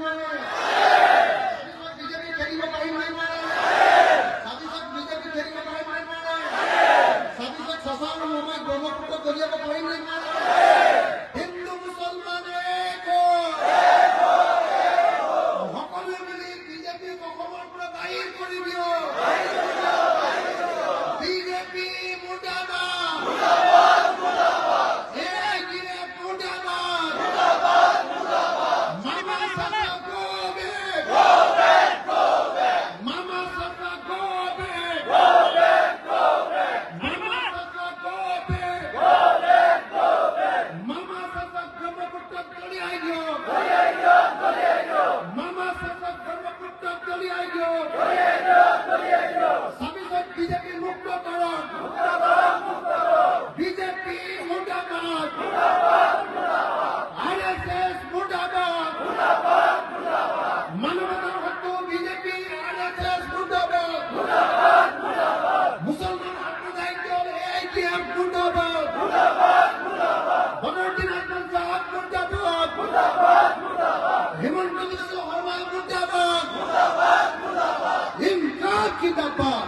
मारे बीजेपी तेरी बताई नहीं मारे साथी साथ बीजेपी तेरी बताई नहीं मारे साथी साथ ससार मोहम्मद ब्रह्मपुत्र दलिया बताई नहीं मारे हिंदू मुसलमान को সকলে মিলি বিজেপি অসমৰ পৰা বাহিৰ কৰি দিও বিজেপি মুৰ্দাবাদ মুৰ্দাবাদ মুৰ্দাবাদ এই দিনে মুৰ্দাবাদ মুৰ্দাবাদ মুৰ্দাবাদ মামা সাকা গোবে গোবে গোবে মামা সাকা গোবে গোবে গোবে মামা সাকা গোবে গোবে গোবে মামা সাকা ব্রহ্মপুত্র চলি আইলো মামা সাকা ব্রহ্মপুত্র চলি আইলো সাবিত বিজেপি মুক্ত করো বিজেপি মুর্দাবাদ আরএসএস মুর্দাবাদ মানবতার হক বিজেপি আরএসএস মুর্দাবাদ মুসলমান সম্প্রদায়ের এটিএম মুর্দাবাদ বদরুদ্দিন আজমল সাহেব মুর্দাবাদ হেমন্ত বিশ্ব শর্মা মুর্দাবাদ ইনকাব জিন্দাবাদ